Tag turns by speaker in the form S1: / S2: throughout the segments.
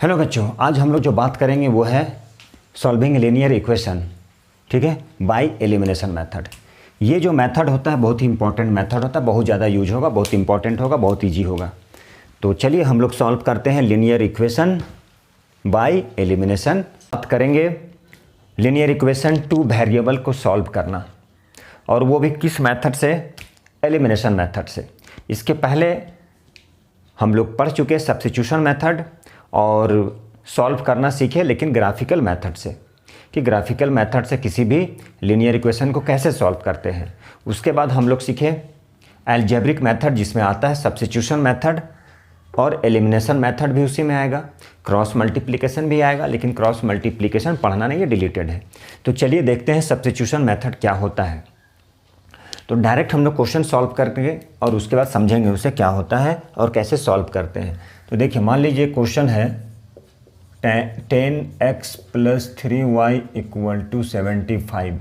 S1: Hello बच्चों, आज हम लोग जो बात करेंगे वो है सॉल्विंग लीनियर इक्वेशन, ठीक है, बाय एलिमिनेशन मेथड। ये जो मेथड होता है बहुत ही इंपॉर्टेंट मेथड होता है, बहुत ज़्यादा यूज होगा, बहुत इंपॉर्टेंट होगा, बहुत ईजी होगा। तो चलिए हम लोग सॉल्व करते हैं लीनियर इक्वेशन बाय एलिमिनेशन। बात करेंगे लीनियर इक्वेशन टू वेरिएबल को सॉल्व करना, और वो भी किस मेथड से? एलिमिनेशन मेथड से। इसके पहले हम लोग पढ़ चुके सब्स्टिट्यूशन मेथड और सॉल्व करना सीखे, लेकिन ग्राफिकल मेथड से, कि ग्राफिकल मेथड से किसी भी लीनियर इक्वेशन को कैसे सॉल्व करते हैं। उसके बाद हम लोग सीखे अलजेब्रिक मेथड, जिसमें आता है सब्स्टिट्यूशन मेथड, और एलिमिनेशन मेथड भी उसी में आएगा, क्रॉस मल्टीप्लिकेशन भी आएगा, लेकिन क्रॉस मल्टीप्लिकेशन पढ़ना नहीं है, डिलीटेड है। तो चलिए देखते हैं सब्स्टिट्यूशन मेथड क्या होता है। तो डायरेक्ट हम लोग क्वेश्चन सॉल्व करके और उसके बाद समझेंगे उसे क्या होता है और कैसे सॉल्व करते हैं। तो देखिए, मान लीजिए क्वेश्चन है 10x + 3y = 75,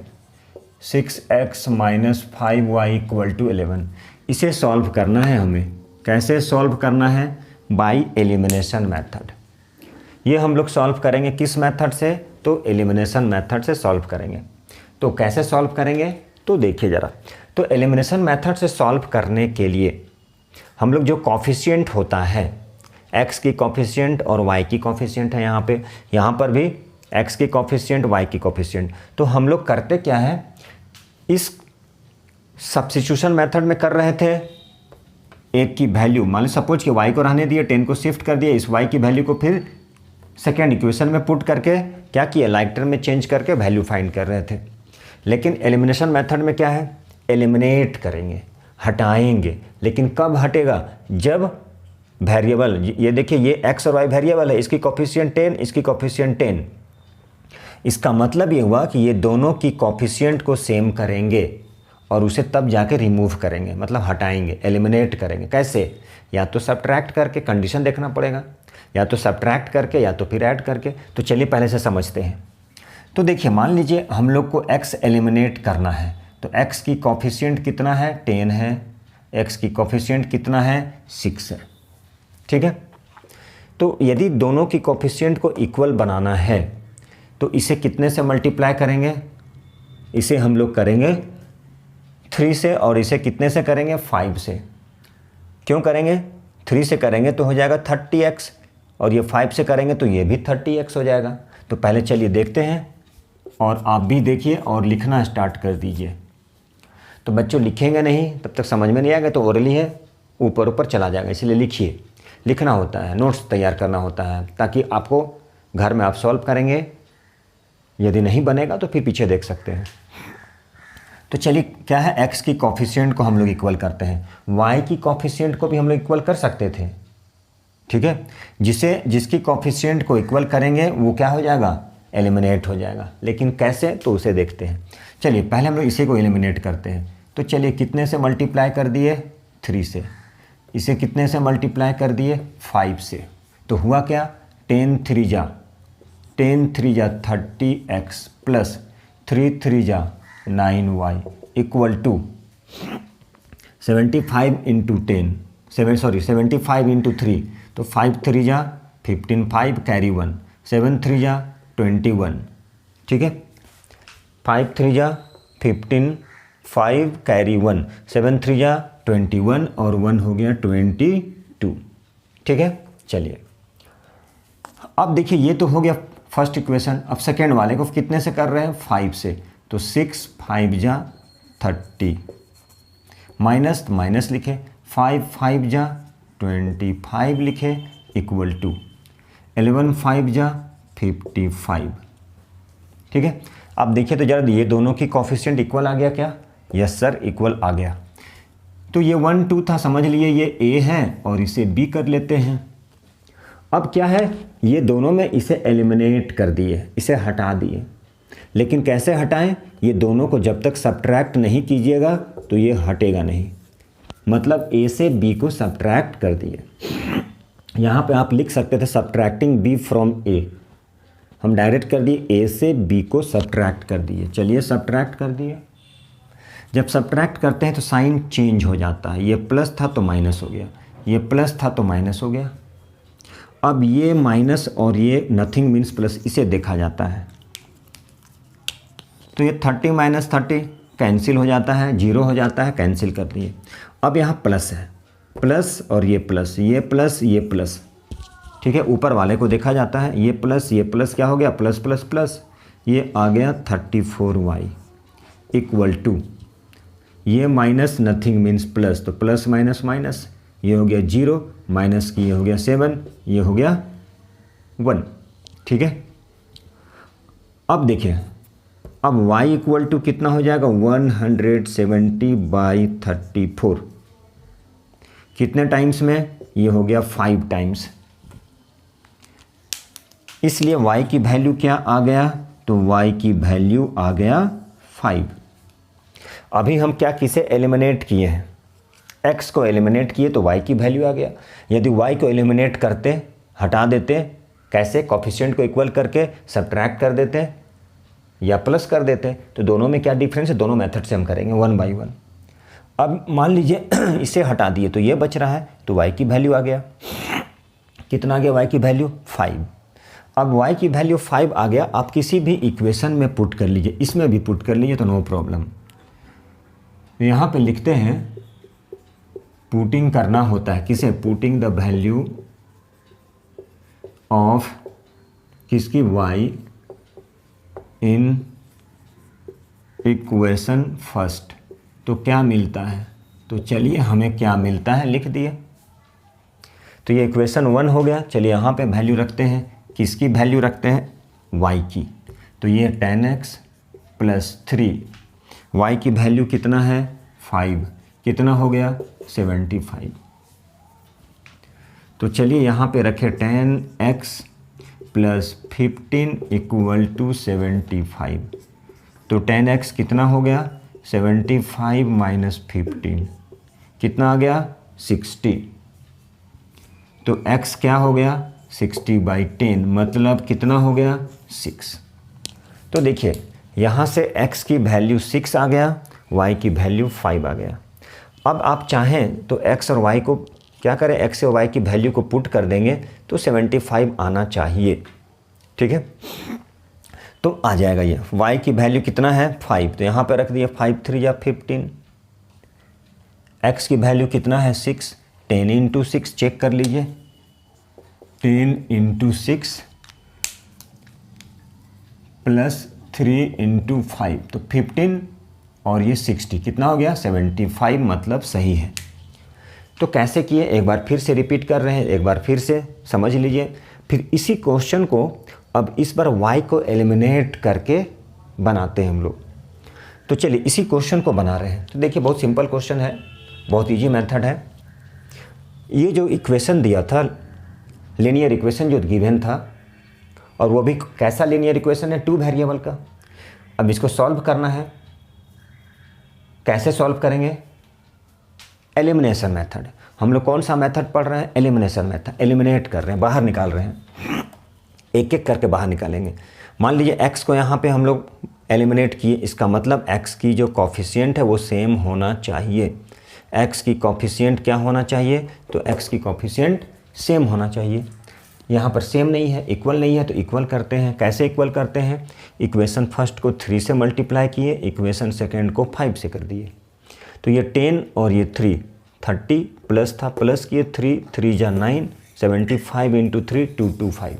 S1: 6x - 5y = 11। इसे सॉल्व करना है हमें। कैसे सॉल्व करना है? By elimination method. ये हम लोग सॉल्व करेंगे किस मेथड से? तो एलिमिनेशन मेथड से सॉल्व करेंगे। तो कैसे सॉल्व करेंगे? तो देखिए ज़रा। तो एलिमिनेशन मेथड से सॉल्व करने के लिए हम लोग जो कॉफिशिएंट होता है, x की कॉफिशिएंट और y की कॉफिशिएंट है यहाँ पर भी x की कॉफिशिएंट, y की कॉफिशिएंट। तो हम लोग करते क्या है, इस सब्स्टिट्यूशन मेथड में कर रहे थे, एक की वैल्यू मान लो सपोज कि y को रहने दिए, 10 को शिफ्ट कर दिया, इस y की वैल्यू को फिर सेकेंड इक्वेशन में पुट करके क्या किया, लाइक टर्म में चेंज करके वैल्यू फाइंड कर रहे थे। लेकिन एलिमिनेशन मेथड में क्या है, एलिमिनेट करेंगे, हटाएंगे। लेकिन कब हटेगा? जब वेरिएबल, ये देखिए ये x और y वेरिएबल है, इसकी कॉफिशिएंट 10, इसकी कॉफिशिएंट 10। इसका मतलब ये हुआ कि ये दोनों की कॉफिशिएंट को सेम करेंगे और उसे तब जाके रिमूव करेंगे, मतलब हटाएंगे, एलिमिनेट करेंगे। कैसे? या तो सब्ट्रैक्ट करके, कंडीशन देखना पड़ेगा, या तो सब्ट्रैक्ट करके या तो फिर ऐड करके। तो चलिए पहले से समझते हैं। तो देखिए, मान लीजिए हम लोग को x एलिमिनेट करना है, तो x की कॉफिशिएंट कितना है? 10 है। x की कॉफिशिएंट कितना है? 6 है। ठीक है। तो यदि दोनों की कॉफिशिएंट को इक्वल बनाना है तो इसे कितने से मल्टीप्लाई करेंगे? इसे हम लोग करेंगे 3 से, और इसे कितने से करेंगे? 5 से। क्यों करेंगे? 3 से करेंगे तो हो जाएगा 30x, और ये 5 से करेंगे तो ये भी 30x हो जाएगा। तो पहले चलिए देखते हैं, और आप भी देखिए और लिखना स्टार्ट कर दीजिए। तो बच्चों लिखेंगे नहीं तब तक समझ में नहीं आएगा, तो ओरली है, ऊपर ऊपर चला जाएगा, इसलिए लिखिए। लिखना होता है, नोट्स तैयार करना होता है, ताकि आपको घर में आप सॉल्व करेंगे, यदि नहीं बनेगा तो फिर पीछे देख सकते हैं। तो चलिए, क्या है, x की कॉफिशिएंट को हम लोग इक्वल करते हैं, y की कॉफिशिएंट को भी हम लोग इक्वल कर सकते थे। ठीक है। जिसकी कॉफिशिएंट को इक्वल करेंगे वो क्या हो जाएगा? एलिमिनेट हो जाएगा। लेकिन कैसे? तो उसे देखते हैं। चलिए पहले हम लोग इसी को एलिमिनेट करते हैं। तो चलिए, कितने से मल्टीप्लाई कर दिए? 3 से। इसे कितने से मल्टीप्लाई कर दिए? 5 से। तो हुआ क्या? 10 3 जा 30x प्लस 3 3 जा 9y equal to 75 into 75 into 3, तो 5 3 जा 15, 5 कैरी 1, 7 3 जा 21। ठीक है। 5 3 जा 15, 5 कैरी 1, 7 3 जा 21, और 1 हो गया 22। ठीक है। चलिए अब देखिए, ये तो हो गया फर्स्ट इक्वेशन। अब सेकेंड वाले को कितने से कर रहे हैं? 5 से। तो 6 5 जा 30, माइनस माइनस लिखे, 5 5 जा 25 लिखे, इक्वल टू 11 5 जा 55। ठीक है। अब देखिए तो जरा, ये दोनों की कॉफिशिएंट इक्वल आ गया क्या? यस सर, इक्वल आ गया। तो ये 1 2 था, समझ लिए ये a है, और इसे b कर लेते हैं। अब क्या है, ये दोनों में इसे एलिमिनेट कर दिए, इसे हटा दिए। लेकिन कैसे हटाएं? ये दोनों को जब तक सब्ट्रैक्ट नहीं कीजिएगा तो ये हटेगा नहीं, मतलब a से b को सब्ट्रैक्ट कर दिए। यहाँ पे आप लिख सकते थे सब्ट्रैक्टिंग b फ्रॉम a, हम डायरेक्ट कर दिए, a से b को सब्ट्रैक्ट कर दिए। चलिए सब्ट्रैक्ट कर दिए। जब सब्ट्रैक्ट करते हैं तो साइन चेंज हो जाता है, ये प्लस था तो माइनस हो गया, ये प्लस था तो माइनस हो गया। अब ये माइनस और ये नथिंग मीन्स प्लस, इसे देखा जाता है। तो ये 30 माइनस 30 कैंसिल हो जाता है, 0 हो जाता है, कैंसिल कर दिए। अब यहाँ प्लस है, प्लस और ये प्लस, ये प्लस ये प्लस, ठीक है। ऊपर वाले को देखा जाता है, ये प्लस क्या हो गया, प्लस प्लस प्लस, ये आ गया 34y इक्वल टू, ये माइनस नथिंग मीन्स प्लस, तो प्लस माइनस माइनस, ये हो गया 0 माइनस की, ये हो गया 7, ये हो गया 1, ठीक है। अब देखिए, अब y इक्वल टू कितना हो जाएगा, 170/34, कितने टाइम्स में, ये हो गया 5 टाइम्स। इसलिए y की वैल्यू क्या आ गया, तो y की वैल्यू आ गया 5। अभी हम क्या किसे एलिमिनेट किए हैं, x को एलिमिनेट किए तो y की वैल्यू आ गया। यदि y को एलिमिनेट करते, हटा देते, कैसे, कोफिशिएंट को इक्वल करके सब्ट्रैक्ट कर देते या प्लस कर देते, तो दोनों में क्या डिफरेंस है, दोनों मेथड से हम करेंगे 1 बाई 1। अब मान लीजिए इसे हटा दिए तो ये बच रहा है, तो y की वैल्यू आ गया, कितना आ गया, y की वैल्यू 5। अब y की वैल्यू 5 आ गया, आप किसी भी इक्वेशन में पुट कर लीजिए, इसमें भी पुट कर लीजिए तो नो प्रॉब्लम। यहाँ पे लिखते हैं पुटिंग करना होता है, किसे, पुटिंग द वैल्यू ऑफ किसकी, y इन इक्वेशन फर्स्ट, तो क्या मिलता है, तो चलिए हमें क्या मिलता है लिख दिए। तो ये इक्वेशन 1 हो गया। चलिए यहाँ पे वैल्यू रखते हैं, किसकी वैल्यू रखते हैं, y की, तो ये 10x प्लस 3, y की वैल्यू कितना है 5, कितना हो गया 75। तो चलिए यहाँ पे रखे 10x प्लस 15 इक्वल टू 75, तो 10x कितना हो गया 75 माइनस 15, कितना आ गया 60, तो x क्या हो गया 60/10, मतलब कितना हो गया 6। तो देखिए यहाँ से x की वैल्यू 6 आ गया, y की वैल्यू 5 आ गया। अब आप चाहें तो x और y को क्या करें, x और y की वैल्यू को पुट कर देंगे तो 75 आना चाहिए, ठीक है। तो आ जाएगा ये, y की वैल्यू कितना है 5, तो यहाँ पे रख दिया 5 3 या 15, x की वैल्यू कितना है 6, 10 इंटू 6 चेक कर लीजिए, 10 इंटू 6 प्लस 3 इंटू 5, तो 15 और ये 60, कितना हो गया 75, मतलब सही है। तो कैसे किए, एक बार फिर से रिपीट कर रहे हैं, एक बार फिर से समझ लीजिए। फिर इसी क्वेश्चन को अब इस बार y को एलिमिनेट करके बनाते हैं हम लोग। तो चलिए इसी क्वेश्चन को बना रहे हैं। तो देखिए बहुत सिंपल क्वेश्चन है, बहुत इजी मेथड है। ये जो इक्वेशन दिया था, लीनियर इक्वेशन जो गिवन था, और वो भी कैसा लीनियर इक्वेशन है, 2 वेरिएबल का। अब इसको सॉल्व करना है, कैसे सॉल्व करेंगे, एलिमिनेशन मेथड। हम लोग कौन सा मेथड पढ़ रहे हैं, एलिमिनेशन मेथड, एलिमिनेट कर रहे हैं, बाहर निकाल रहे हैं, एक एक करके बाहर निकालेंगे। मान लीजिए x को यहाँ पे हम लोग एलिमिनेट किए, इसका मतलब x की जो कॉफिशिएंट है वो सेम होना चाहिए। x की कॉफिशिएंट क्या होना चाहिए, तो x की कॉफिशिएंट सेम होना चाहिए। यहाँ पर सेम नहीं है, इक्वल नहीं है, तो इक्वल करते हैं। कैसे इक्वल करते हैं, इक्वेशन फर्स्ट को 3 से मल्टीप्लाई किए, इक्वेशन सेकेंड को 5 से कर दिए। तो ये 10 और ये 3, 30 प्लस था, प्लस किए 3 3 जा 9, 75 इंटू 3 225,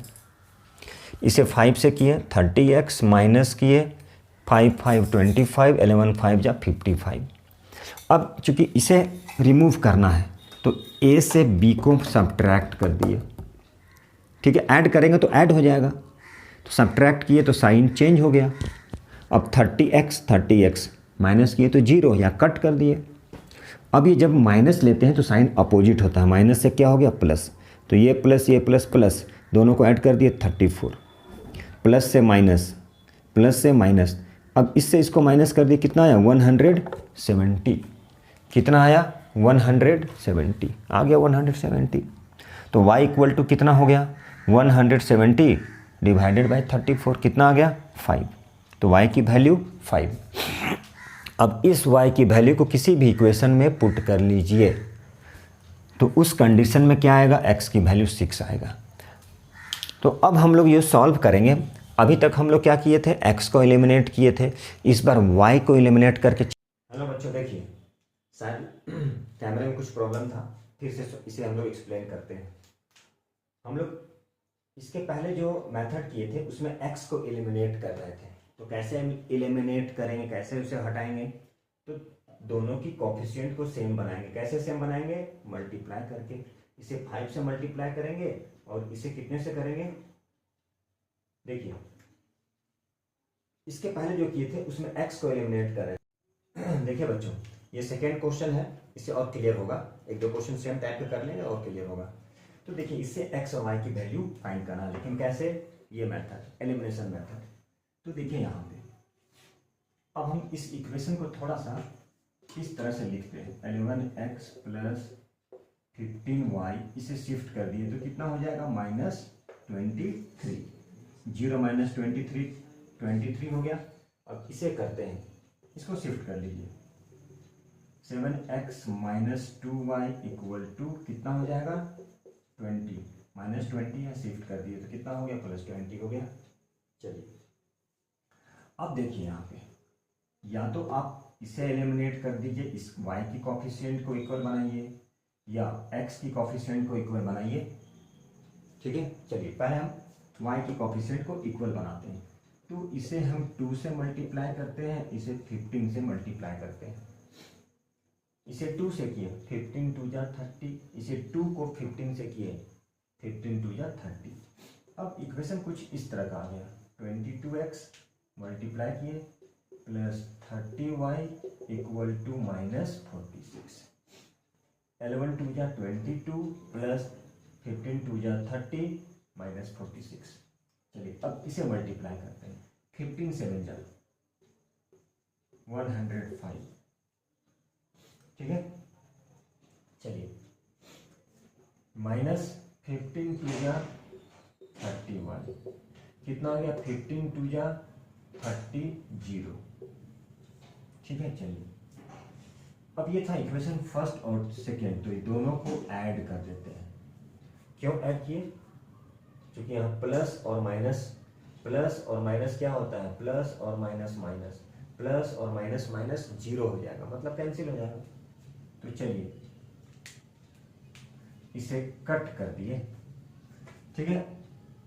S1: इसे 5 से किए, 30x माइनस किए 5 5 25, 11 5 जा 55। अब चूँकि इसे रिमूव करना है तो a से b को सब्ट्रैक्ट कर दिए, ठीक है। ऐड करेंगे तो ऐड हो जाएगा, तो सब्ट्रैक्ट किए तो साइन चेंज हो गया। अब 30x माइनस किए तो 0 या कट कर दिए। अब ये जब माइनस लेते हैं तो साइन अपोजिट होता है, माइनस से क्या हो गया प्लस, तो ये प्लस ये प्लस प्लस दोनों को ऐड कर दिए 34, प्लस से माइनस, प्लस से माइनस। अब इससे इसको माइनस कर दिए, कितना आया 170, कितना आया 170, आ गया 170। तो y इक्वल टू कितना हो गया 170 डिवाइडेड बाई 34, कितना आ गया 5, तो y की वैल्यू 5। अब इस y की वैल्यू को किसी भी इक्वेशन में पुट कर लीजिए, तो उस कंडीशन में क्या आएगा, x की वैल्यू 6 आएगा। तो अब हम लोग ये सॉल्व करेंगे। अभी तक हम लोग क्या किए थे, x को एलिमिनेट किए थे, इस बार y को एलिमिनेट करके। हेलो बच्चों, देखिए शायद कैमरे में कुछ प्रॉब्लम था, फिर से इसे हम लोग एक्सप्लेन करते हैं। हम लोग इसके पहले जो मेथड किए थे उसमें x को एलिमिनेट कर रहे थे, तो कैसे हम एलिमिनेट करेंगे, कैसे उसे हटाएंगे, तो दोनों की कोफिशिएंट को सेम बनाएंगे। कैसे सेम बनाएंगे, मल्टीप्लाई करके। इसे 5 से मल्टीप्लाई करेंगे और इसे कितने से करेंगे, देखिए इसके पहले जो किए थे उसमें x को एलिमिनेट कर रहे हैं। देखिए बच्चों, ये सेकेंड क्वेश्चन है, इससे और क्लियर होगा। एक दो क्वेश्चन सेम टाइप के कर लेंगे और क्लियर होगा। तो देखिए इससे x और y की वैल्यू फाइंड करना, लेकिन कैसे, ये मेथड एलिमिनेशन मेथड। तो देखिए यहाँ पे अब हम इस इक्वेशन को थोड़ा सा इस तरह से लिखते हैं, 11x प्लस 15y, इसे शिफ्ट कर दिए तो कितना हो जाएगा, -23। 0 - 23 हो गया। अब इसे करते हैं, इसको शिफ्ट कर लीजिए, 7x - 2y = कितना हो जाएगा, 20। -20 है, शिफ्ट कर दिए तो कितना हो गया, +20 हो गया। चलिए अब देखिए यहाँ पे, या तो आप इसे एलिमिनेट कर दीजिए, इस y की कोफिशिएंट को इक्वल बनाइए, या x की कोफिशिएंट को इक्वल बनाइए। ठीक है, चलिए पहले हम y की कोफिशिएंट को इक्वल बनाते हैं। तो इसे हम 2 से मल्टीप्लाई करते हैं, इसे 15 से मल्टीप्लाई करते हैं। इसे 2 से किए 15 × 2 = 30, इसे 2 को 15 से किए 15 × 2 = 30। अब इक्वेशन कुछ इस तरह का आ गया, 22x मल्टीप्लाई किए प्लस 30y = -46। 11 × 2 = 22 प्लस 15 × 2 = 30 -46। चलिए अब इसे मल्टीप्लाई करते हैं, 15 7 = 105। ठीक है, चलिए -15 × 2 = 31, कितना हो गया, 15 × 2 = 30। ठीक है, चलिए अब ये था इक्वेशन फर्स्ट और सेकेंड, तो ये दोनों को ऐड कर देते हैं। क्यों ऐड किए, क्योंकि यहाँ प्लस और माइनस क्या होता है, प्लस और माइनस माइनस, प्लस और माइनस माइनस 0 हो जाएगा, मतलब कैंसिल हो जाएगा। तो चलिए इसे कट कर दिए। ठीक है,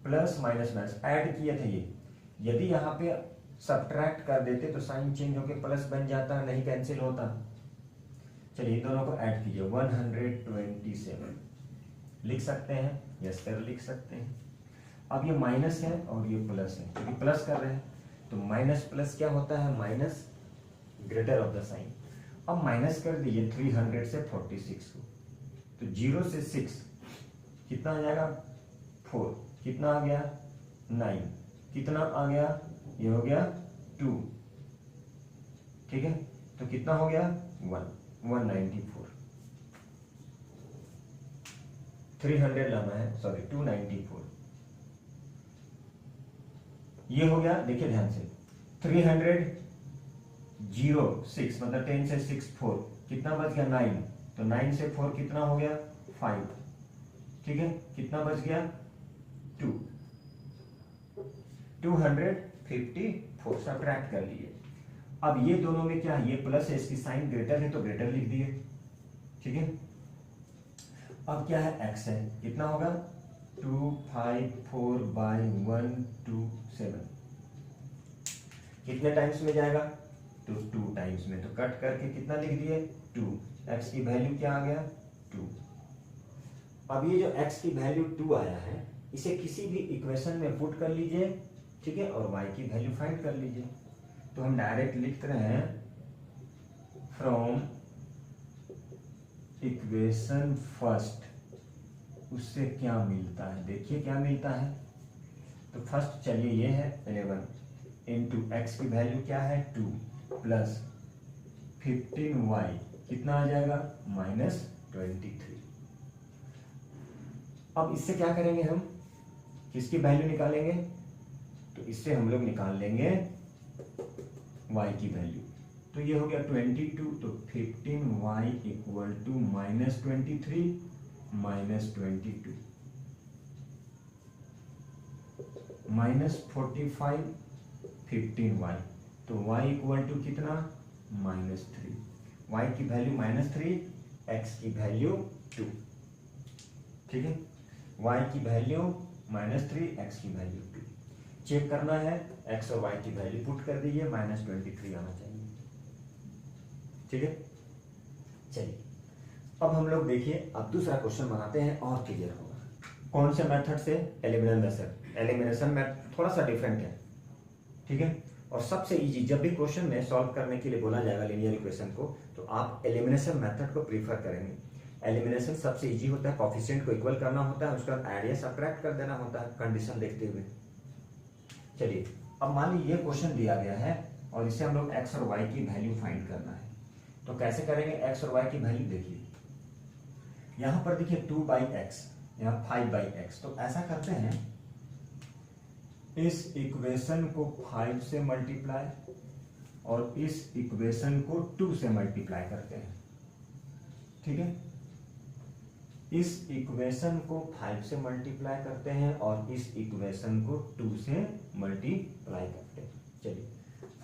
S1: प्लस माइनस माइनस ऐड किए थे ये, यदि यहाँ पे सब्ट्रैक्ट कर देते तो साइन चेंज होकर प्लस बन जाता, नहीं कैंसिल होता। चलिए दोनों को ऐड कीजिए, 127 लिख सकते हैं, यस सर लिख सकते हैं। अब ये माइनस है और ये प्लस है, क्योंकि प्लस कर रहे हैं तो माइनस प्लस क्या होता है, minus greater of the sign. अब माइनस कर दीजिए 300 से 46 को, तो 0 से 6 कितना आ जाएगा, 4, कितना आ गया, 9, कितना आ गया, ये हो गया 2। ठीक है, तो कितना हो गया, 194। 300 लाना है, सॉरी 294। ये हो गया, देखिए ध्यान से, 300 0 6 मतलब 10 से 6 4, कितना बच गया, 9, तो 9 से 4 कितना हो गया, 5। ठीक है, कितना बच गया, 2, 254 सब्ट्रैक्ट कर लिए। अब ये दोनों में क्या है, ये प्लस है, इसकी साइन ग्रेटर है तो ग्रेटर लिख दिए। ठीक है, अब क्या है, x है, कितना होगा, 254/127, कितने टाइम्स में जाएगा, तो 2 टाइम्स में, तो कट करके कितना लिख दिए, 2। x की वैल्यू क्या आ गया, 2। अब ये जो x की वैल्यू 2 आया है, इसे किसी भी इक्वेशन में पुट कर लीजिए। ठीक है, और y की वैल्यू फाइंड कर लीजिए। तो हम डायरेक्ट लिख रहे हैं, फ्रॉम इक्वेशन फर्स्ट, उससे क्या मिलता है, देखिए क्या मिलता है। तो फर्स्ट चलिए ये है 11 इंटू एक्स की वैल्यू क्या है, 2 प्लस 15y कितना आ जाएगा, -23। अब इससे क्या करेंगे हम, किसकी वैल्यू निकालेंगे, तो इससे हम लोग निकाल लेंगे y की वैल्यू। तो ये हो गया 22, तो 15y = -23 -22। -45 15y, तो y इक्वल टू कितना -3, y की वैल्यू -3, x की वैल्यू 2, ठीक है, y की वैल्यू -3, x की वैल्यू 2। चेक करना है, x और y की वैल्यू पुट कर दीजिए, -23 आना चाहिए, ठीक है। चलिए अब हम लोग देखिए, अब दूसरा क्वेश्चन बनाते हैं और क्लियर होगा। कौन से मेथड से? एलिमिनेशन मेथड थोड़ा सा डिफरेंट है, ठीक है। और सबसे इजी, जब भी क्वेश्चन में सॉल्व करने के लिए बोला जाएगा लीनियर इक्वेशन को, तो आप एलिमिनेशन मेथड को प्रीफर करेंगे। एलिमिनेशन सबसे इजी होता है, कोफिशिएंट को इक्वल करना होता है, उसके बाद ऐड या सब्ट्रैक्ट कर देना होता है कंडीशन देखते हुए। चलिए अब मान लीजिए ये क्वेश्चन दिया गया है और इसे हम लोग x और y की वैल्यू फाइंड करना है, तो कैसे करेंगे? x और y की वैल्यू देखिए, यहां पर देखिए 2/x, यहाँ 5/x, तो ऐसा करते हैं, इस इक्वेशन को 5 से मल्टीप्लाई और इस इक्वेशन को 2 से मल्टीप्लाई करते हैं, ठीक है। इस इक्वेशन को 5 से मल्टीप्लाई करते हैं और इस इक्वेशन को 2 से मल्टीप्लाई करते हैं। चलिए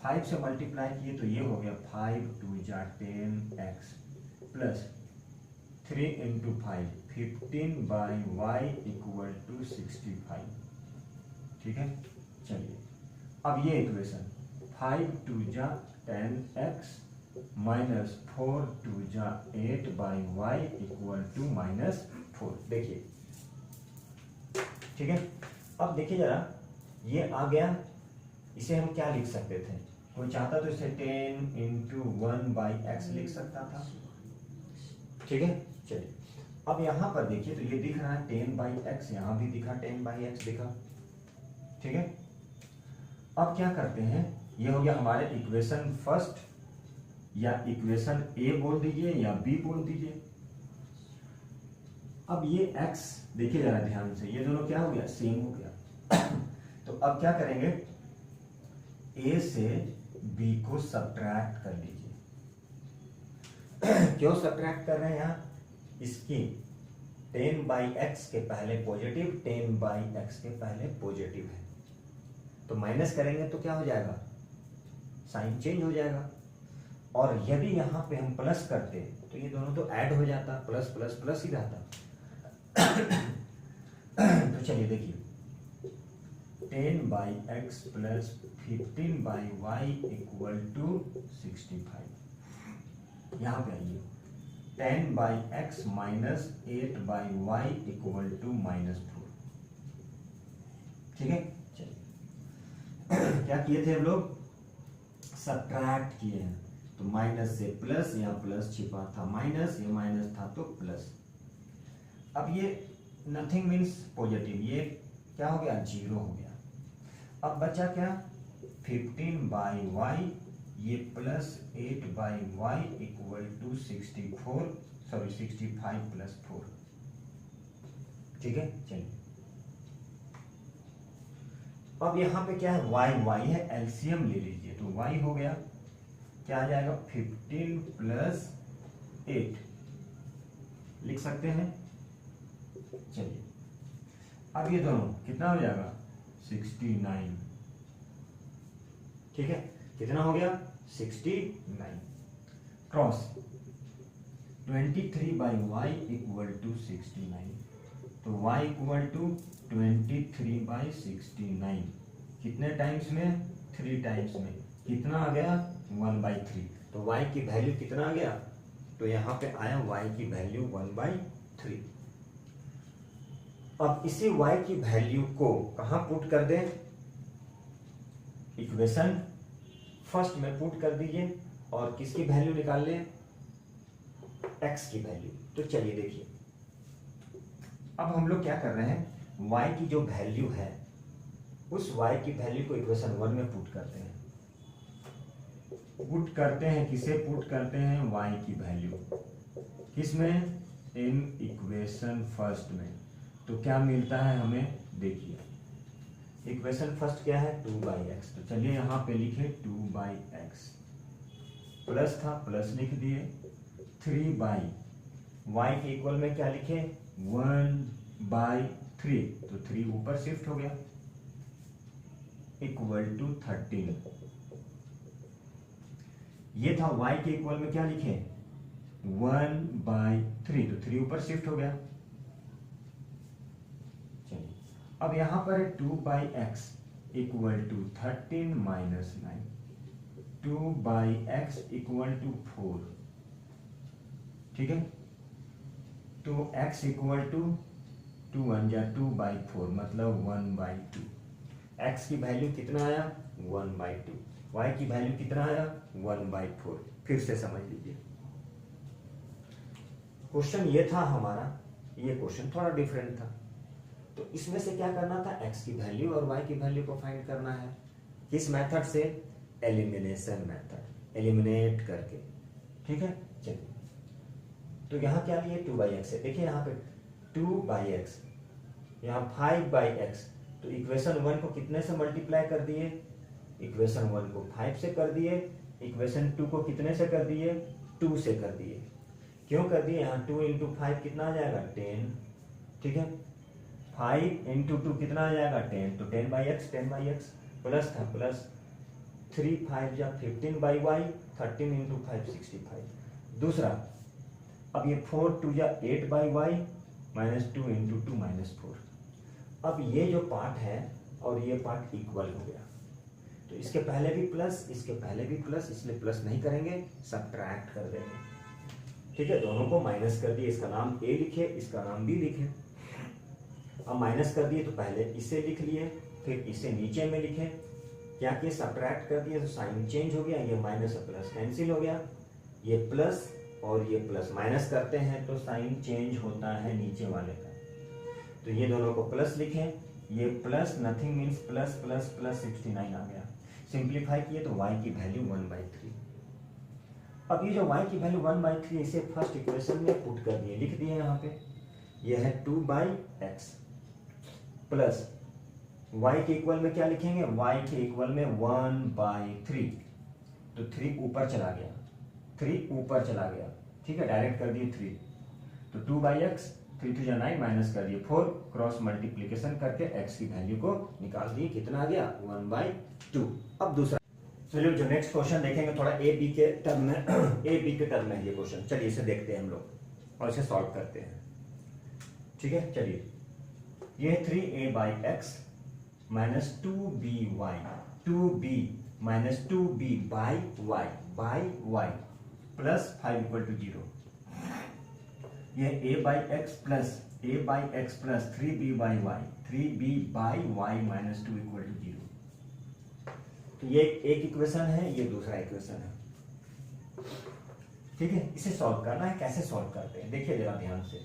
S1: 5 से मल्टीप्लाई किए तो ये हो गया 5 2 जा 10x plus 3 into 5 15/y equal to 65, ठीक है। चलिए अब ये इक्वेशन 5 2 जा 10x माइनस 4 2 जा 8/y इक्वल टू -4, देखिए, ठीक है। अब देखिए जरा, ये आ गया, इसे हम क्या लिख सकते थे? कोई चाहता तो इसे 10 इंटू 1/x लिख सकता था, ठीक है। चलिए अब यहां पर देखिए, तो ये दिख रहा है 10/x, यहां भी दिखा 10/x दिखा, ठीक है। अब क्या करते हैं, ये हो गया हमारे इक्वेशन फर्स्ट, या इक्वेशन ए बोल दीजिए या बी बोल दीजिए। अब ये x देखिए जरा ध्यान से, ये दोनों क्या हो गया? सेम हो गया। तो अब क्या करेंगे, a से b को सब्ट्रैक्ट कर लीजिए। क्यों सब्ट्रैक्ट कर रहे हैं? यहां इसकी 10/x के पहले पॉजिटिव, 10/x के पहले पॉजिटिव है, तो माइनस करेंगे तो क्या हो जाएगा? साइन चेंज हो जाएगा। और यदि यहां पे हम प्लस करते तो ये दोनों तो ऐड हो जाता, प्लस प्लस प्लस ही रहता। तो चलिए देखिए, 10/x plus 15/y equal to 65। यहां पे आइए, 10/x minus 8/y equal to -4, ठीक है। चलिए क्या किए थे हम लोग? सब्ट्रैक्ट किए हैं, तो माइनस से प्लस, यहाँ प्लस छिपा था माइनस, ये माइनस था तो प्लस। अब ये नथिंग मीन्स पॉजिटिव, ये क्या हो गया? 0 हो गया। अब बचा क्या? 15/y, ये plus 8/y equal to 65 plus 4, ठीक है। चलिए अब यहां पे क्या है? y है, एलसीएम ले लीजिए, तो y हो गया, क्या आ जाएगा? 15 प्लस 8 लिख सकते हैं। चलिए अब ये दोनों कितना हो जाएगा? 69, ठीक है। कितना हो गया? 69 क्रॉस 23/y इक्वल टू 69, तो y इक्वल टू 23/69 कितने टाइम्स में? 3 टाइम्स में। कितना आ गया? 1/3। तो y की वैल्यू कितना आ गया? तो यहां पे आया y की वैल्यू 1/3। अब इसी y की वैल्यू को कहां पुट कर दें? इक्वेशन फर्स्ट में पुट कर दीजिए और किसकी वैल्यू निकाल लें? x की वैल्यू। तो चलिए देखिए, अब हम लोग क्या कर रहे हैं, y की जो वैल्यू है उस y की वैल्यू को इक्वेशन 1 में पुट करते हैं। पुट करते हैं किसे? पुट करते हैं y की वैल्यू किसमें? इन इक्वेशन फर्स्ट में। तो क्या मिलता है हमें? देखिए इक्वेशन फर्स्ट क्या है? 2/x। तो चलिए यहां पे लिखे 2/x, प्लस था प्लस लिख दिए, 3/y के इक्वल में क्या लिखे? 1/3, तो 3 ऊपर शिफ्ट हो गया, इक्वल टू 13। ये था y के इक्वल में क्या लिखे 1/3, तो 3 ऊपर शिफ्ट हो गया। चलिए अब यहां पर है 2/x equal to 13 minus 9, 2/x equal to 4। ठीक है, तो x इक्वल टू 2 1 जा 2/4 मतलब 1/2। x की वैल्यू कितना आया 1/2, y की वैल्यू कितना आया 1/4। फिर से समझ लीजिए, क्वेश्चन ये था हमारा, ये क्वेश्चन थोड़ा डिफरेंट था। तो इसमें से क्या करना था, x की वैल्यू और y की वैल्यू को फाइंड करना है। किस मेथड से, एलिमिनेशन मेथड, एलिमिनेट करके। ठीक है, चलिए तो यहां क्या लिए 2/x है। देखिए यहां पे 2/x, यहां 5/x, तो इक्वेशन 1 को कितने से मल्टीप्लाई कर दिए, इक्वेशन 1 को 5 से कर दिए, इक्वेशन 2 को कितने से कर दिए 2 से कर दिए। क्यों कर दिए, यहाँ 2 इंटू 5 कितना आ जाएगा 10। ठीक है, 5 इंटू 2 कितना आ जाएगा 10, तो 10/x, 10/x प्लस था प्लस 3 5 या 15/y, 13 इंटू 5 65। दूसरा अब ये 4 2 या 8/y माइनस 2 इंटू 2 माइनस 4। अब ये जो पार्ट है और ये पार्ट इक्वल हो गया, तो इसके पहले भी प्लस, इसके पहले भी प्लस, इसलिए प्लस नहीं करेंगे, सब्ट्रैक्ट कर देंगे। ठीक है, दोनों को माइनस कर दिए, इसका नाम a लिखे, इसका नाम b लिखे। अब माइनस कर दिए तो पहले इसे लिख लिए, फिर इसे नीचे में लिखे। क्या किए, सब्ट्रैक्ट कर दिए तो साइन चेंज हो गया, ये माइनस और प्लस कैंसिल हो गया, ये प्लस और ये प्लस माइनस करते हैं तो साइन चेंज होता है नीचे वाले का। तो ये दोनों को प्लस लिखें, ये plus nothing means plus plus plus 69 आ गया। सिंप्लीफाई किए तो y की वैल्यू 1/3। अब ये जो y की वैल्यू 1/3 इसे फर्स्ट इक्वेशन में पुट कर दिए, लिख दिए यहाँ पे, ये है 2/x प्लस y के इक्वल में क्या लिखेंगे, y के इक्वल में 1/3, तो 3 ऊपर चला गया, 3 ऊपर चला गया। ठीक है, डायरेक्ट कर दिए 3, तो 2/x, 3 2 9 माइनस कर दिए 4, क्रॉस मल्टीप्लीकेशन करके x की वैल्यू को निकाल दिए, कितना आ गया 1/2। अब दूसरा, चलिए जो नेक्स्ट क्वेश्चन देखेंगे थोड़ा ए बी के टर्म में ए बी के टर्म में ये क्वेश्चन, चलिए इसे देखते हैं हम लोग और इसे सॉल्व करते हैं। ठीक है, चलिए ये 3a/x minus 2by, 2b minus 2b/y by plus 5 equal to 0। ये a/x plus 3b/y, 3b/y minus 2 equal to 0। तो ये एक इक्वेशन है, ये दूसरा इक्वेशन है। ठीक है, इसे सॉल्व करना है। कैसे सॉल्व करते हैं देखिए जरा ध्यान से।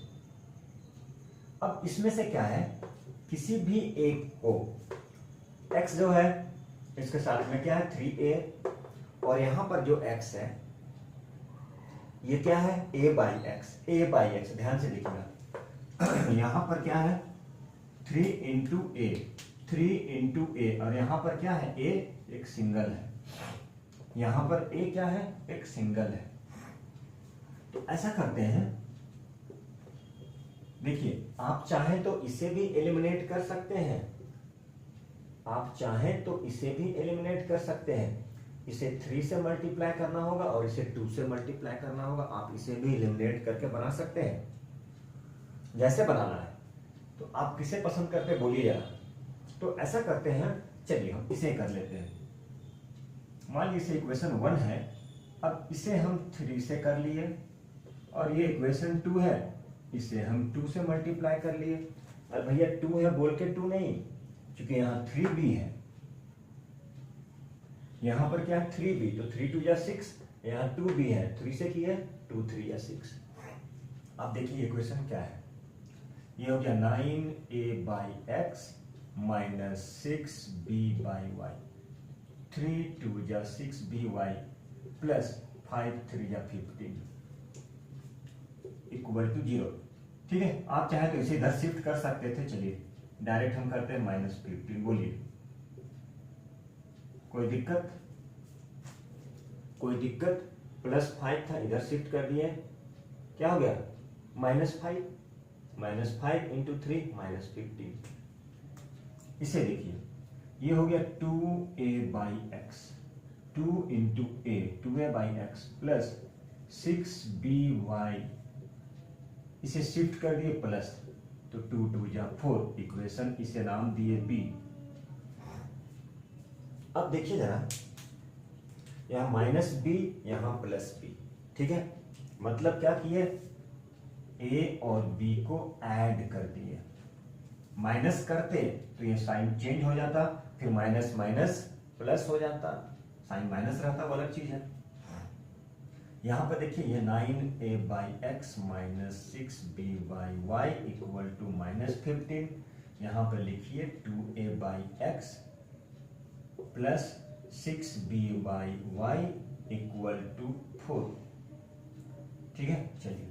S1: अब इसमें से क्या है, किसी भी एक को x जो है इसके साथ में क्या है 3a, और यहां पर जो x है ये क्या है a/x, ध्यान से देखिएगा। यहां पर क्या है 3 इंटू ए, 3 इंटू ए, और यहां पर क्या है a एक सिंगल है, यहां पर a क्या है एक सिंगल है। तो ऐसा करते हैं, देखिए आप चाहें तो इसे भी एलिमिनेट कर सकते हैं, आप चाहें तो इसे भी एलिमिनेट कर सकते हैं। इसे 3 से मल्टीप्लाई करना होगा और इसे 2 से मल्टीप्लाई करना होगा। आप इसे भी एलिमिनेट करके बना सकते हैं, जैसे बनाना है। तो आप किसे पसंद करते बोलिए जरा। तो ऐसा करते हैं, चलिए हम इसे कर लेते हैं। मान लीजिए इक्वेशन 1 है, अब इसे हम 3 से कर लिए, और ये इक्वेशन 2 है, इसे हम 2 से मल्टीप्लाई कर लिए। और भैया 2 है बोल के 2 नहीं, क्योंकि यहाँ 3b है, यहां पर क्या है 3b, तो 3 2 या 6, यहाँ 2b है, 3 से किया 2 3 या 6। अब देखिए इक्वेशन क्या है, ये हो गया 9a/x माइनस 6b/y, 3 2 या 6by प्लस 5 3 या 15 इक्वल टू 0। ठीक है, आप चाहे तो इसे इधर शिफ्ट कर सकते थे। चलिए डायरेक्ट हम करते हैं -15। बोलिए कोई दिक्कत, कोई दिक्कत। +5 था, इधर शिफ्ट कर दिए, क्या हो गया -5, -5 इंटू 3 -15। इसे देखिए ये हो गया 2a/x, 2 इंटू ए 2a/x प्लस 6by, इसे शिफ्ट कर दिए प्लस, तो 2 2 जा 4, इक्वेशन इसे नाम दिए बी। अब देखिए जरा, यहां माइनस बी, यहां प्लस बी, ठीक है। मतलब क्या किए, ए और बी को ऐड कर दिए। माइनस करते तो ये साइन चेंज हो जाता, फिर माइनस माइनस प्लस हो जाता, साइन माइनस रहता, वो अलग चीज है। यहां पर देखिए ये 9a/x minus 6b/y equal to -15। यहां पर लिखिए 2a/x plus 6b/y equal to 4, ठीक है। चलिए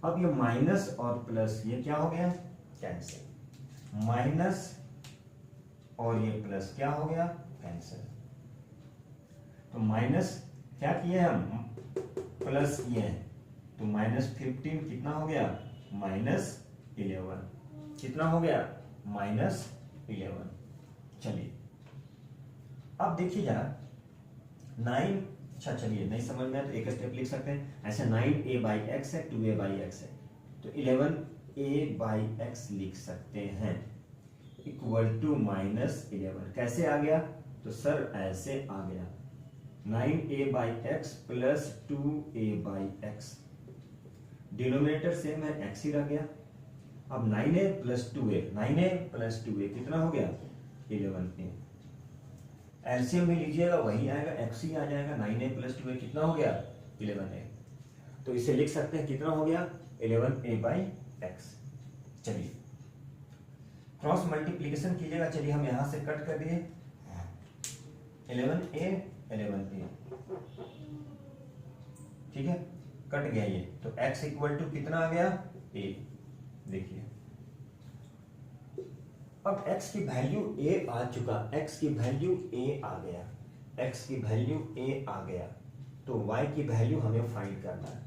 S1: अब ये माइनस और प्लस ये क्या हो गया, कैंसिल, माइनस और ये प्लस क्या हो गया, कैंसिल। तो माइनस क्या किए हम, प्लस किए हैं, तो -15 कितना हो गया, -11, कितना हो गया, -11। चलिए अब देखिए जरा 9, अच्छा चलिए नहीं समझ में तो एक स्टेप लिख सकते हैं ऐसे, 9a/x है, 2a/x है, तो 11a/x लिख सकते हैं इक्वल टू -11। कैसे आ गया, तो सर ऐसे आ गया, 9a/x plus 2a/x, denominator same है, x ही रह गया। अब 9a plus 2a, 9a plus 2a कितना हो गया, 11a। एलसीएम में लीजिएगा वही आएगा, x ही आ जाएगा, 9a प्लस 2a कितना हो गया, 11a। तो इसे लिख सकते हैं कितना हो गया, 11a/x। चलिए क्रॉस मल्टीप्लीकेशन कीजिएगा, चलिए हम यहां से कट कर दिए, 11a 11a, ठीक है, कट गया ये, तो x इक्वल टू कितना आ गया, a। देखिए अब x की वैल्यू a आ चुका, x की वैल्यू a आ गया, x की वैल्यू a आ गया, तो y की वैल्यू हमें फाइंड करना है।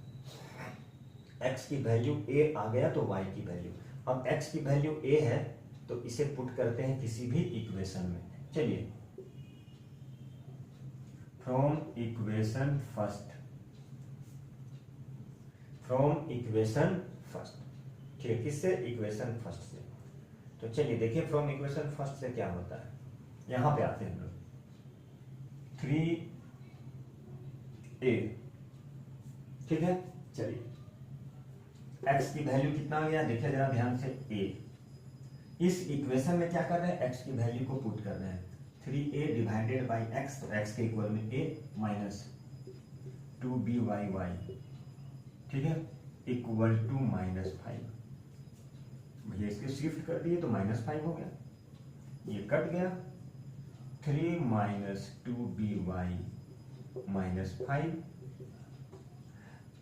S1: x की वैल्यू a आ गया तो y की वैल्यू, अब x की वैल्यू a है तो इसे पुट करते हैं किसी भी इक्वेशन में। चलिए from equation first, from equation first, ठीक है, किससे, इक्वेशन फर्स्ट से। तो चलिए देखिए फ्रॉम इक्वेशन फर्स्ट से क्या होता है, यहां पे आते हैं हम लोग, 3a, ठीक है। चलिए x की वैल्यू कितना आ गया, देखिए जरा ध्यान से, a। इस इक्वेशन में क्या कर रहे हैं, x की वैल्यू को पुट कर रहे हैं, 3a डिवाइडेड बाई x, तो x के इक्वल में a माइनस 2by, ठीक है, इक्वल टू -5। भैया इसके शिफ्ट कर दिए तो -5 हो गया, ये कट गया, 3 माइनस 2by -5।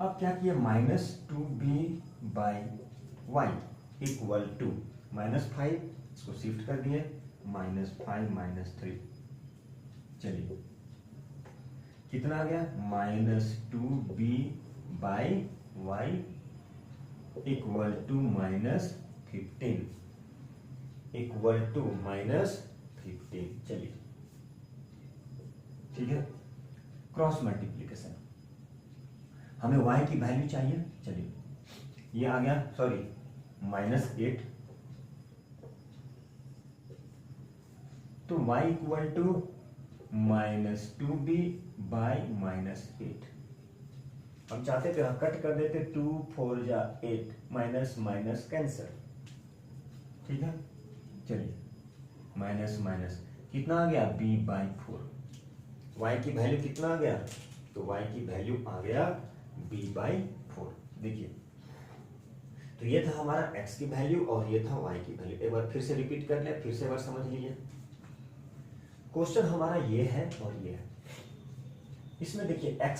S1: अब क्या किया, -2by इक्वल टू -5, इसको शिफ्ट कर दिए, -5 -3। चलिए कितना आ गया, -2by equal to -15 equal to -15। चलिए ठीक है, क्रॉस मल्टीप्लीकेशन, हमें y की वैल्यू चाहिए। चलिए ये आ गया, सॉरी -8, तो y equal to -2b by -8। हम चाहते थे हम कट कर देते, 2 4 जा 8, माइनस माइनस कैंसर, ठीक है। चलिए माइनस माइनस कितना आ गया, b/4। y की वैल्यू कितना आ गया, तो y की वैल्यू आ गया b/4। देखिए तो ये था हमारा x की वैल्यू और ये था y की वैल्यू। एक बार फिर से रिपीट कर लिया, फिर से एक बार समझ लीजिए। क्वेश्चन हमारा ये है और ये है, इसमें देखिए x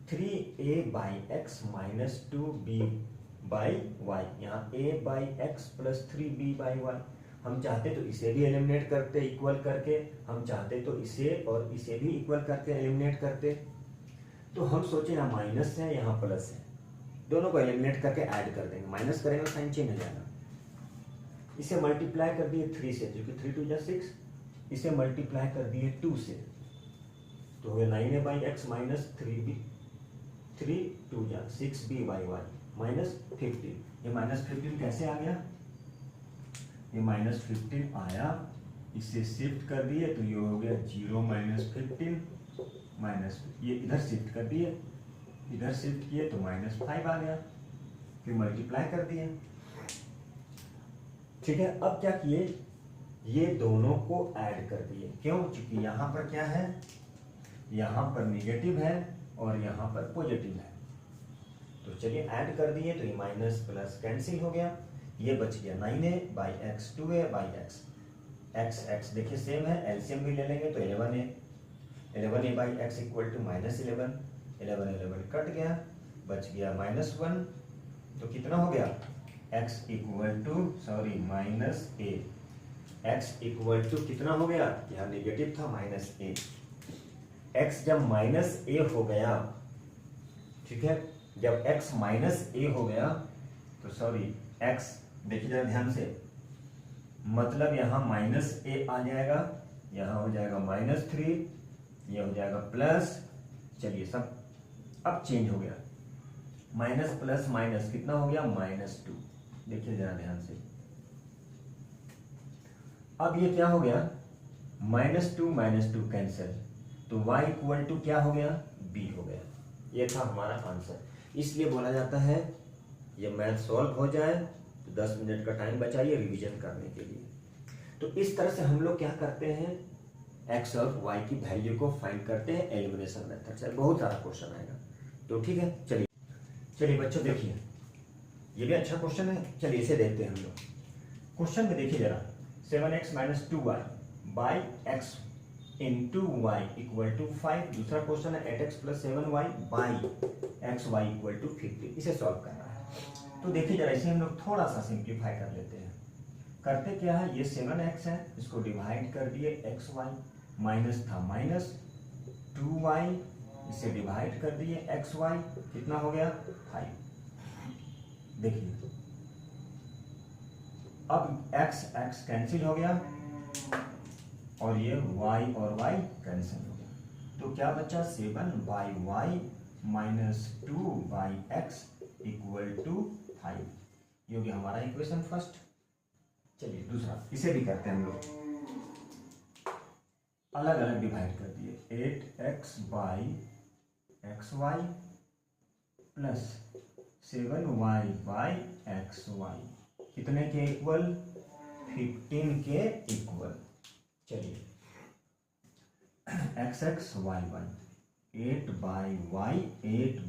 S1: 3a/x माइनस 2b/y, यहाँ a/x प्लस 3b/y। हम चाहते तो इसे भी एलिमिनेट करते इक्वल करके, हम चाहते तो इसे और इसे भी इक्वल करके एलिमिनेट करते। तो हम सोचे यहाँ माइनस है यहाँ प्लस है, दोनों को एलिमिनेट करके ऐड कर देंगे, माइनस करेंगे साइन चेंज हो जाएगा। इसे मल्टीप्लाई कर दिए 3 से, जो कि 3 2 जा 6, इसे मल्टीप्लाई कर दिए 2 से, तो हो गया 9a by x minus 3b, 3 2 जा 6b बाई वाई माइनस 15। ये माइनस 15 कैसे आ गया, ये माइनस 15 आया, इसे शिफ्ट कर दिए तो ये हो गया 0 माइनस 15 माइनस, ये इधर शिफ्ट कर दिए, इधर शिफ्ट किए तो माइनस 5 आ गया, फिर मल्टीप्लाई कर दिए। ठीक है, अब क्या किए, ये दोनों को ऐड कर दिए। क्यों? क्योंकि यहाँ पर क्या है, यहाँ पर निगेटिव है और यहाँ पर पॉजिटिव है, तो चलिए ऐड कर दिए, तो ये माइनस प्लस कैंसिल हो गया, ये बच गया 9a by x 2a by x, x x देखिए सेम है, एलसीएम भी ले लेंगे तो 11a, 11a by x equal to minus 11, 11 cut गया, बच गया -1, तो कितना हो गया, x equal to sorry minus a, x equal to कितना हो गया, यहाँ नेगेटिव था -a, x जब -a हो गया, ठीक है, जब x -a हो गया तो सॉरी x देखिए जरा ध्यान से, मतलब यहाँ -a आ जाएगा, यहाँ हो जाएगा -3, यह हो जाएगा प्लस, चलिए सब अब चेंज हो गया, माइनस प्लस माइनस कितना हो गया -2, देखिए जरा ध्यान से, अब ये क्या हो गया -2 कैंसिल, तो y इक्वल टू क्या हो गया, b हो गया, ये था हमारा आंसर। इसलिए बोला जाता है ये मैथ सॉल्व हो जाए तो 10 मिनट का टाइम बचाइए रिवीजन करने के लिए। तो इस तरह से हम लोग क्या करते हैं, x और y की वैल्यू को फाइंड करते हैं एलिमिनेशन मेथड से, बहुत सारा क्वेश्चन आएगा, तो ठीक है। चलिए बच्चों देखिए, ये भी अच्छा क्वेश्चन है, चलिए इसे देखते हैं हम लोग। क्वेश्चन में देखिए जरा, 7x minus 2y by x into y equal to 5, दूसरा क्वेश्चन है 8x plus 7y by x y equal to 50, इसे सॉल्व करना है। तो देखिए जरा, इसे हम लोग थोड़ा सा सिंप्लीफाई कर लेते हैं। करते क्या है, ये 7x है, इसको डिवाइड कर दिए एक्स वाई, माइनस था माइनस 2y, इसे डिवाइड कर दिए एक्स वाई, कितना हो गया 5। देखिए अब x x कैंसिल हो गया और ये y और y कैंसिल हो गया, तो क्या बचा 7 by y minus 2 by x equal to 5, ये हो गया हमारा इक्वेशन फर्स्ट। चलिए दूसरा, इसे भी करते हैं हम लोग, अलग अलग डिवाइड कर दिए, 8x by x y plus 7y by x y, कितने के इक्वल, 15 के इक्वल। चलिए x x y y, 8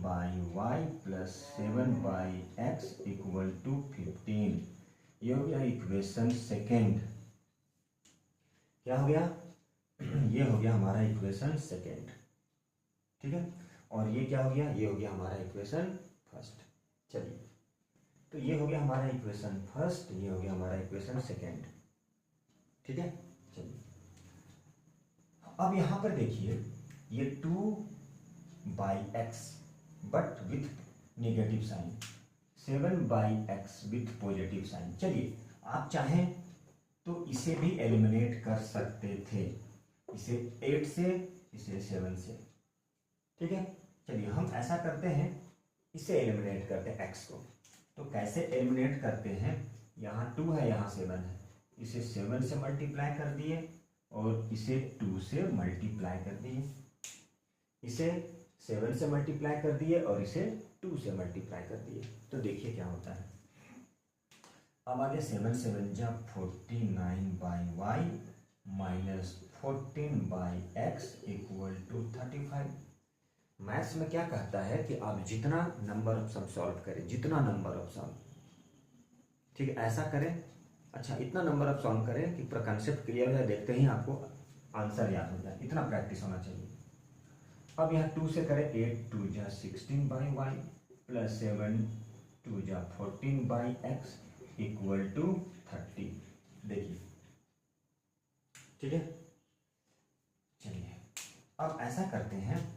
S1: by y plus 7 by x equal to 15, ये हो गया इक्वेशन सेकेंड। क्या हो गया, ये हो गया हमारा इक्वेशन सेकेंड, ठीक है, और ये क्या हो गया, ये हो गया हमारा इक्वेशन फर्स्ट। चलिए तो ये हो गया हमारा इक्वेशन फर्स्ट, ये हो गया हमारा इक्वेशन सेकेंड, ठीक है। चलिए अब यहां पर देखिए, ये 2 by x but with negative sign, 7 by x with positive sign. चलिए आप चाहें तो इसे भी एलिमिनेट कर सकते थे, इसे 8 से, इसे 7 से, ठीक है। चलिए हम ऐसा करते हैं, इसे एलिमिनेट करते हैं x को। तो कैसे एलिमिनेट करते हैं, यहाँ 2 है, यहाँ 7 है, इसे 7 से मल्टीप्लाई कर दिए और इसे 2 से मल्टीप्लाई कर दिए, इसे 7 से मल्टीप्लाई कर दिए और इसे 2 से मल्टीप्लाई कर दिए, तो देखिए क्या होता है। अब आगे 7 7 जा 49 by y minus 14 by x equal to 35। Maths में क्या कहता है कि आप जितना नंबर ऑफ सम सॉल्व करें, जितना नंबर ऑफ सम, ठीक है, ऐसा करें, अच्छा इतना नंबर ऑफ सॉल्व करें कि पूरा कंसेप्ट क्लियर हो जाए, देखते ही आपको आंसर याद हो जाए, इतना प्रैक्टिस होना चाहिए। अब यहाँ 2 से करें, 8 2 जा 16 बाई वाई प्लस 7 2 जा 14 बाई एक्स इक्वल टू 30, देखिए, ठीक है। चलिए अब ऐसा करते हैं,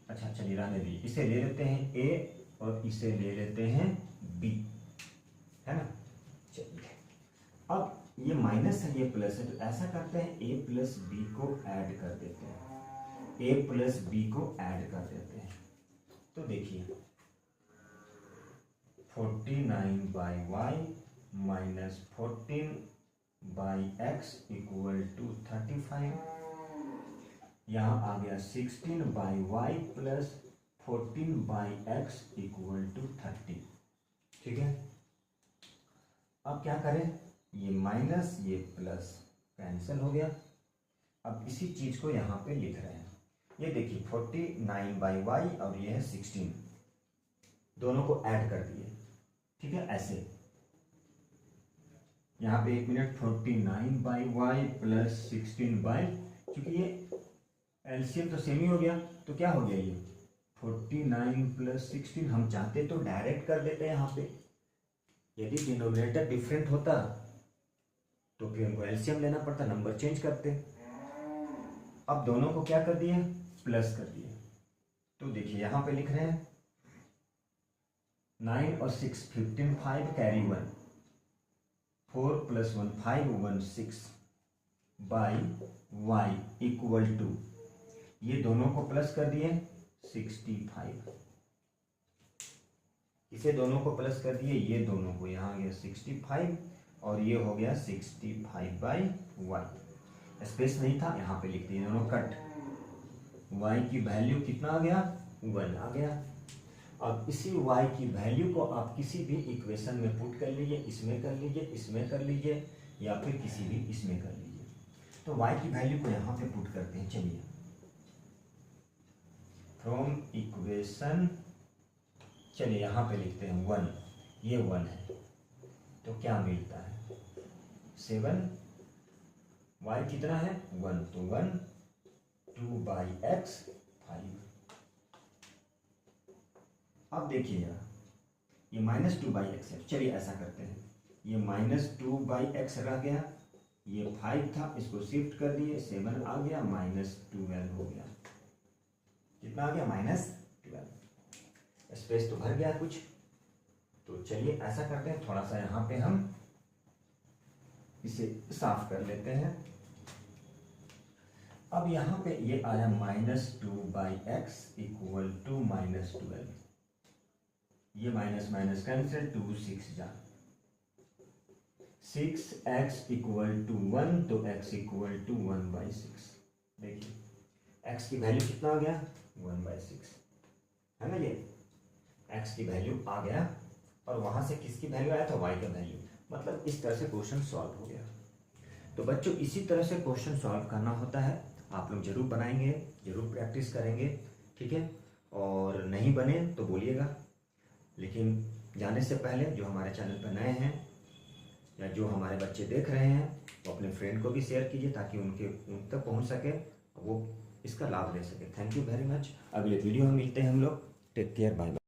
S1: अच्छा चलिए रहने दीजिए, इसे ले लेते हैं a और इसे ले लेते हैं b, है ना। चलिए ये माइनस है, ये प्लस है, तो ऐसा करते हैं ए प्लस बी को ऐड कर देते हैं, ए प्लस बी को ऐड कर देते हैं। तो देखिए 49 by y minus 14 by x equal to 35। यहाँ आ गया 16 by y plus 14 by x equal to 30। ठीक है, अब क्या करें, ये माइनस ये प्लस कैंसिल हो गया। अब इसी चीज को यहाँ पे लिख रहे हैं। ये देखिए 49 बाई वाई और ये है 16, दोनों को ऐड कर दिए। ठीक है, ऐसे यहाँ पे 1 minute 49 by y plus 16 by, क्योंकि ये एलसीएम तो सेम ही हो गया, तो क्या हो गया, ये 49 प्लस 16 हम चाहते तो डायरेक्ट कर देते हैं यहाँ पे। यदि डिनोमिनेटर डिफरेंट होता तो फिर हमको एलसीएम लेना पड़ता, नंबर चेंज करते। अब दोनों को क्या कर दिए, प्लस कर दिए। तो देखिए यहाँ पे लिख रहे हैं 9 और 6 15 5 carry 1 4 plus 1 5 1 6 by y equal to, ये दोनों को प्लस कर दिए 65। इसे दोनों को प्लस कर दिए, ये दोनों को, यहाँ आ गया 65 और ये हो गया 65 बाई वाई। स्पेस नहीं था, यहाँ पे लिख दिए, दोनों कट। वाई की वैल्यू कितना आ गया, 1 आ गया। अब इसी y की वैल्यू को आप किसी भी इक्वेशन में पुट कर लीजिए, इसमें कर लीजिए, इसमें कर लीजिए, या फिर किसी भी इसमें कर लीजिए। तो y की वैल्यू को यहाँ पे पुट करते हैं। चलिए, फ्रॉम इक्वेशन, चलिए यहाँ पे लिखते हैं 1, ये 1 है, तो क्या मिलता है 7, y कितना है 1, तो 1 2 बाई एक्स 5। अब देखिए यार, ये -2 बाई एक्स है। चलिए ऐसा करते हैं, ये -2 बाई एक्स रह गया, ये 5 था, इसको शिफ्ट कर दिए, 7 आ गया, -12 हो गया। कितना आ गया, -12। स्पेस तो भर गया कुछ। तो चलिए ऐसा करते हैं, थोड़ा सा यहाँ पे हम इसे साफ कर लेते हैं। अब यहाँ पे ये आया -2 बाई एक्स इक्वल टू -12। ये माइनस माइनस कैंसिल, 2 6 जा 6x इक्वल टू 1, तो x इक्वल टू 1/6। देखिए x की वैल्यू कितना आ गया, 1/6 है ना। ये x की वैल्यू आ गया, और वहां से किसकी वैल्यू आया था, y का वैल्यू। मतलब इस तरह से क्वेश्चन सॉल्व हो गया। तो बच्चों इसी तरह से क्वेश्चन सॉल्व करना होता है। आप लोग जरूर बनाएंगे, जरूर प्रैक्टिस करेंगे, ठीक है। और नहीं बने तो बोलिएगा। लेकिन जाने से पहले जो हमारे चैनल पर नए हैं या जो हमारे बच्चे देख रहे हैं, वो अपने फ्रेंड को भी शेयर कीजिए, ताकि उन तक पहुंच सके, वो इसका लाभ ले सके। Thank you very much. अगले वीडियो में मिलते हैं हम लोग। Take care, bye bye.